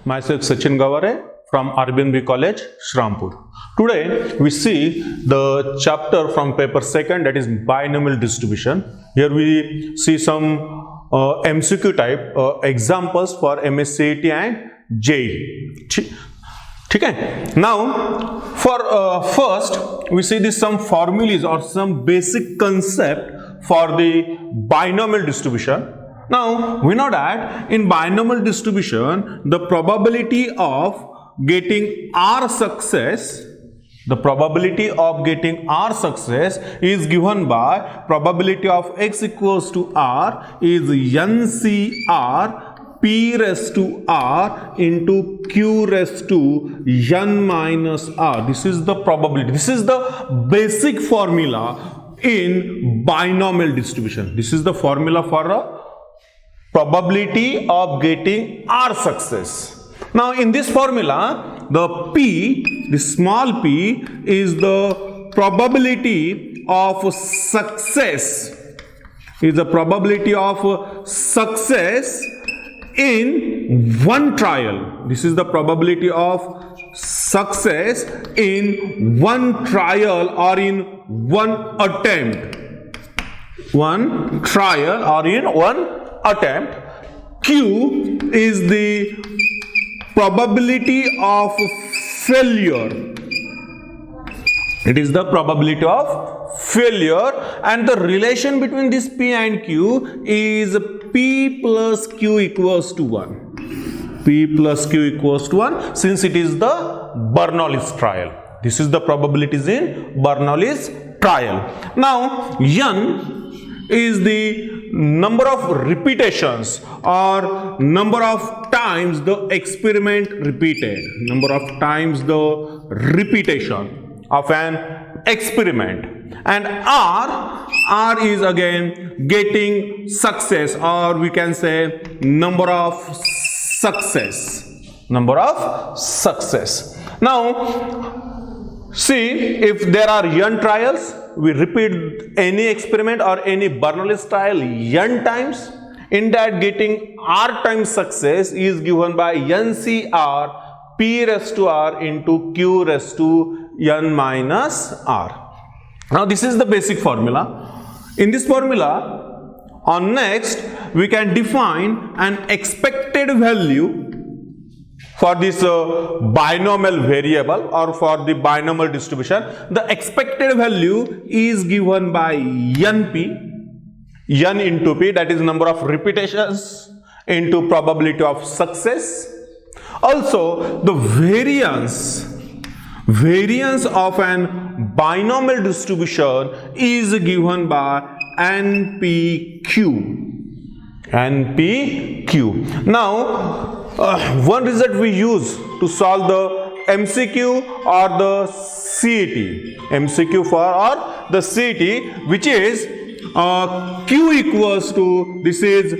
Myself Sachin Gaware from RBNB College, Shrampur. Today we see the chapter from paper 2nd, that is binomial distribution. Here we see some MCQ type examples for MSCET and JEE. Okay. Now for first we see this some formulas or some basic concept for the binomial distribution. Now we know that in binomial distribution the probability of getting R success, is given by probability of x equals to R is NCR P raised to R into Q raised to N minus R. This is the probability. This is the basic formula in binomial distribution. This is the formula for a probability of getting R success. Now in this formula, the P, the small p, is the probability of success. Is the probability of success in one trial. This is the probability of success in one trial or in one attempt. One trial or in one attempt. Q is the probability of failure. It is the probability of failure, and the relation between this P and Q is P plus Q equals to 1. P plus Q equals to 1 since it is the Bernoulli's trial. This is the probabilities in Bernoulli's trial. Now N is the number of repetitions or number of times the experiment repeated. Number of times the repetition of an experiment. And R is again getting success, or we can say number of success. Number of success. Now see, if there are N trials, we repeat any experiment or any Bernoulli's trial N times. In that, getting R times success is given by NCR P raised to R into Q raised to N minus R. Now this is the basic formula. In this formula, on next we can define an expected value for this binomial variable or for the binomial distribution. The expected value is given by NP, N into P, that is number of repetitions into probability of success. Also the variance of an binomial distribution is given by NPQ. NPQ. Now one result we use to solve the MCQ or the CET. MCQ for or the CET, which is Q equals to, this is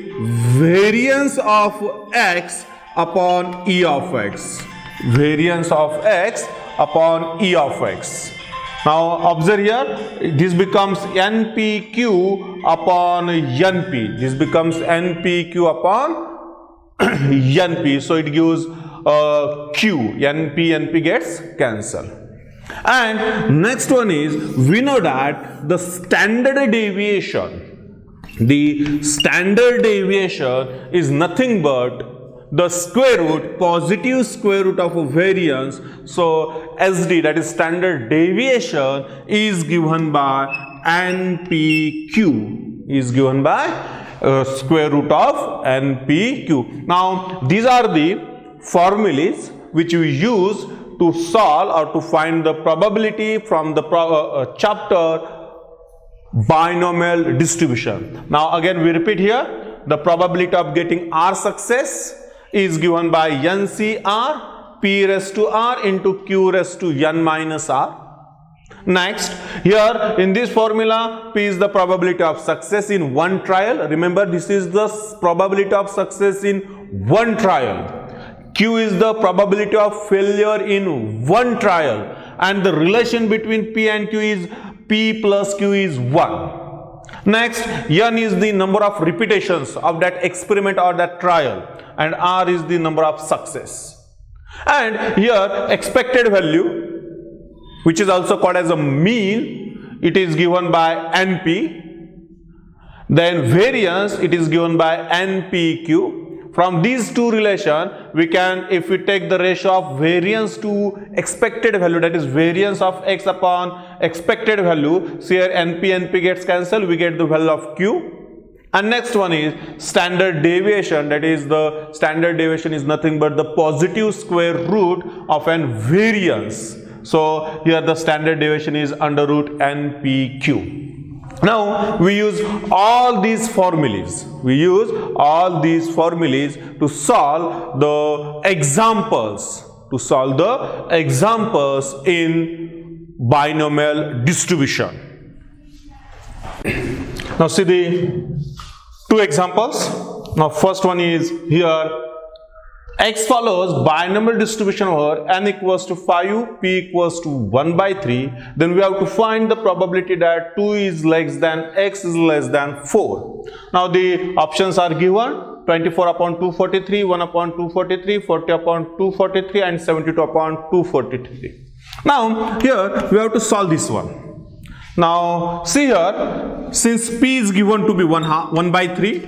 variance of X upon E of X. Variance of X upon E of X. Now observe here, this becomes NPQ upon NP. This becomes NPQ upon NP. So it gives Q. NP gets cancelled. And next one is, we know that the standard deviation. The standard deviation is nothing but the square root, positive square root of a variance. So SD, that is standard deviation, is given by NPQ, is given by square root of NPQ. Now these are the formulas which we use to solve or to find the probability from the chapter binomial distribution. Now again we repeat here, the probability of getting R success is given by NCR P raised to R into Q raised to N minus R. Next, here in this formula, P is the probability of success in one trial. Remember, this is the probability of success in one trial. Q is the probability of failure in one trial, and the relation between P and Q is P plus Q is 1. Next, n is the number of repetitions of that experiment or that trial, and r is the number of success. And here expected value, which is also called as a mean, it is given by NP. Then variance, it is given by NPQ. From these two relations, we can, if we take the ratio of variance to expected value, that is variance of x upon expected value, so here NP gets cancelled, we get the value of Q. And next one is standard deviation, that is the standard deviation is nothing but the positive square root of an variance. So here the standard deviation is under root NPQ. Now we use all these formulas. We use all these formulas to solve the examples. In binomial distribution. Now see the two examples. Now first one is here. X follows binomial distribution over n equals to 5, p equals to 1 by 3. Then we have to find the probability that 2 is less than x is less than 4. Now the options are given: 24 upon 243, 1 upon 243, 40 upon 243 and 72 upon 243. Now here we have to solve this one. Now see here, since p is given to be 1 by 3,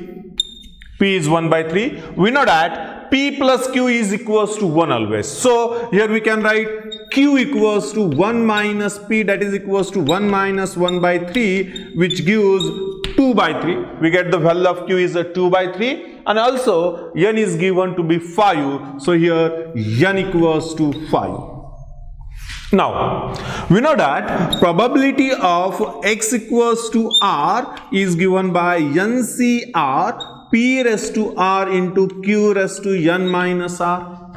p is 1 by 3, we know that p plus q is equals to 1 always. So here we can write q equals to 1 minus p, that is equals to 1 minus 1 by 3, which gives 2 by 3. We get the value of q is a 2 by 3, and also n is given to be 5. So here n equals to 5. Now we know that probability of x equals to r is given by NCR p raised to r into q raised to n minus r.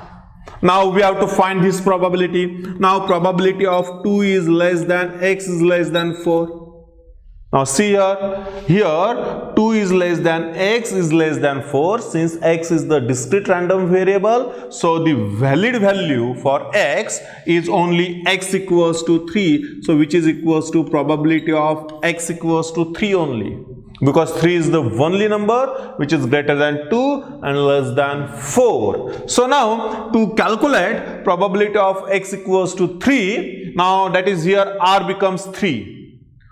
Now we have to find this probability. Now probability of 2 is less than x is less than 4. Now see here 2 is less than x is less than 4. Since x is the discrete random variable, so the valid value for x is only x equals to 3. So which is equals to probability of x equals to 3 only, because 3 is the only number which is greater than 2 and less than 4. So now to calculate probability of x equals to 3, now that is here r becomes 3.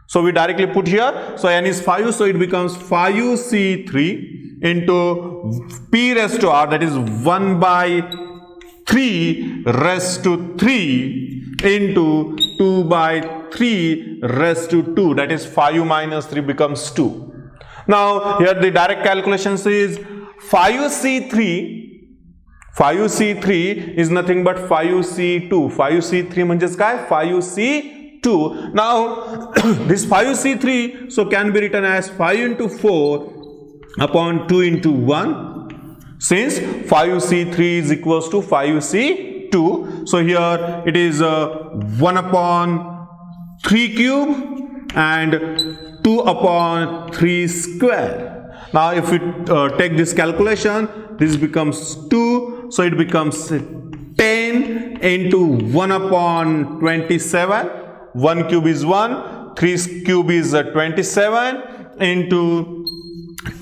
So we directly put here, so n is 5, so it becomes 5c3 into p raised to r, that is 1 by 3 raised to 3 into 2 by 3 raised to 2, that is 5 minus 3 becomes 2. Now here the direct calculation is 5c3 is nothing but 5c2. 5c3 म्हणजेच काय? 5c2. Now this 5c3 so can be written as 5 into 4 upon 2 into 1, since 5c3 is equals to 5c2. So here it is 1 upon 3 cube and 2 upon 3 square. Now if we take this calculation, this becomes 2, so it becomes 10 into 1 upon 27. 1 cube is 1, 3 cube is 27 into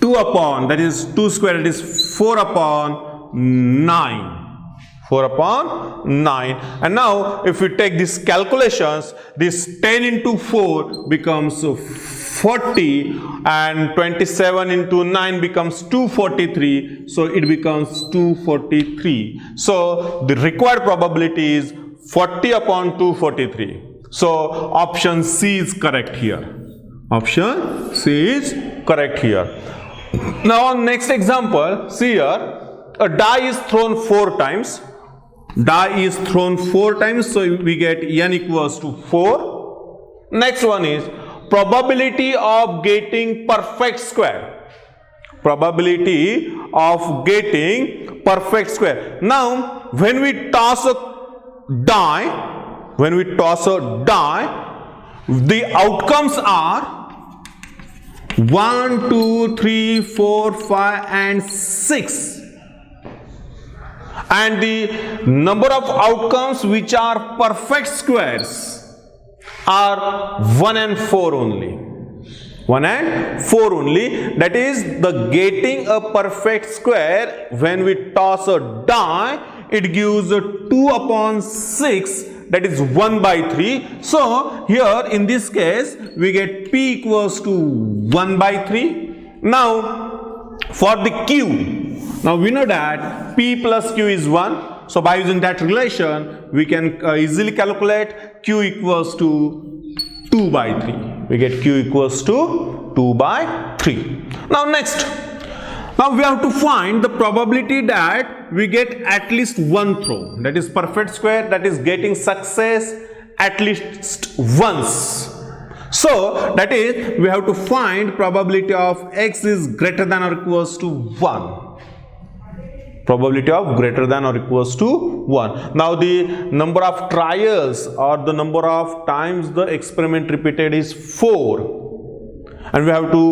2 upon, that is 2 square, that is 4 upon 9. 4 upon 9. And now if we take these calculations, this 10 into 4 becomes 40 and 27 into 9 becomes 243. So it becomes 243. So the required probability is 40 upon 243. So option C is correct here. Option C is correct here. Now next example, see here, a die is thrown 4 times. Die is thrown 4 times, so we get n equals to 4. Next one is probability of getting perfect square. Probability of getting perfect square. Now when we toss a die, the outcomes are 1, 2, 3, 4, 5 and 6. And the number of outcomes which are perfect squares are 1 and 4 only. 1 and 4 only. That is the getting a perfect square when we toss a die, it gives a 2 upon 6, that is 1 by 3. So here in this case we get P equals to 1 by 3. Now for the Q, now we know that P plus Q is 1. So by using that relation we can easily calculate Q equals to 2 by 3. We get Q equals to 2 by 3. Now next, now we have to find the probability that we get at least one throw, that is perfect square, that is getting success at least once. So that is we have to find probability of x is greater than or equals to 1. Probability of greater than or equals to 1. Now the number of trials or the number of times the experiment repeated is 4. And we have to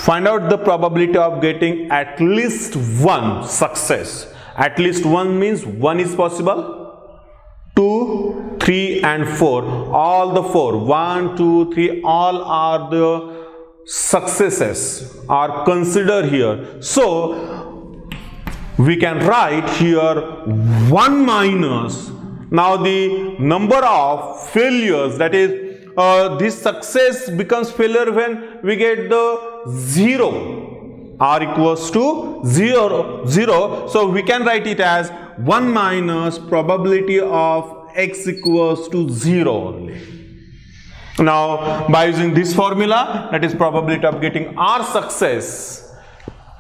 find out the probability of getting at least one success. At least one means 1 is possible. 2, 3 and 4. All the 4. 1, 2, 3 all are the successes are considered here. So we can write here 1 minus, now the number of failures, that is this success becomes failure when we get the 0, r equals to 0, 0. So we can write it as 1 minus probability of x equals to 0 only. Now by using this formula, that is probability of getting r success,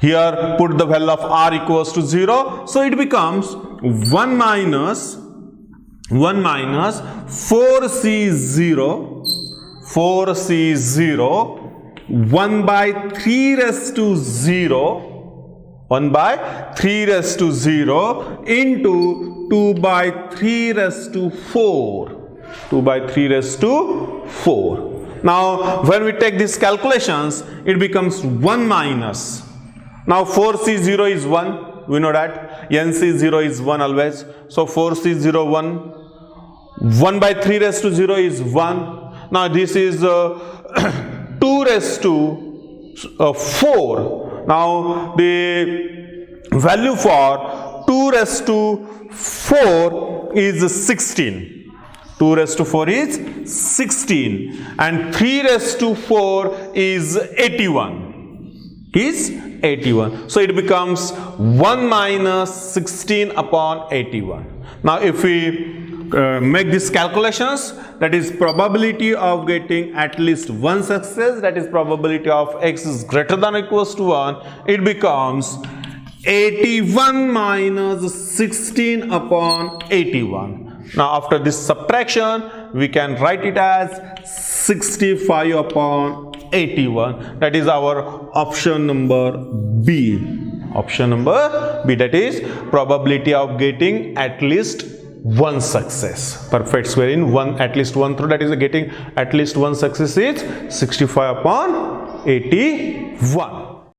here put the value of r equals to 0. So it becomes 1 minus 4c0 1 by 3 raised to 0 1 by 3 raised to 0 into 2 by 3 raised to 4 2 by 3 raised to 4. Now when we take these calculations, it becomes 1 minus. Now 4c0 is 1, we know that nc0 is 1 always. So 4c0 1, 1 by 3 raised to 0 is 1. Now this is 2 raised to 4. Now the value for 2 raised to 4 is 16. 2 raised to 4 is 16 and 3 raised to 4 is 81. So it becomes 1 minus 16 upon 81. Now if we make these calculations, that is probability of getting at least one success, that is probability of x is greater than or equals to 1, it becomes 81 minus 16 upon 81. Now after this subtraction, we can write it as 65 upon 81. That is our option number B. Option number B, that is probability of getting at least one success. Perfect square in one, at least one throw, that is getting at least one success is 65 upon 81.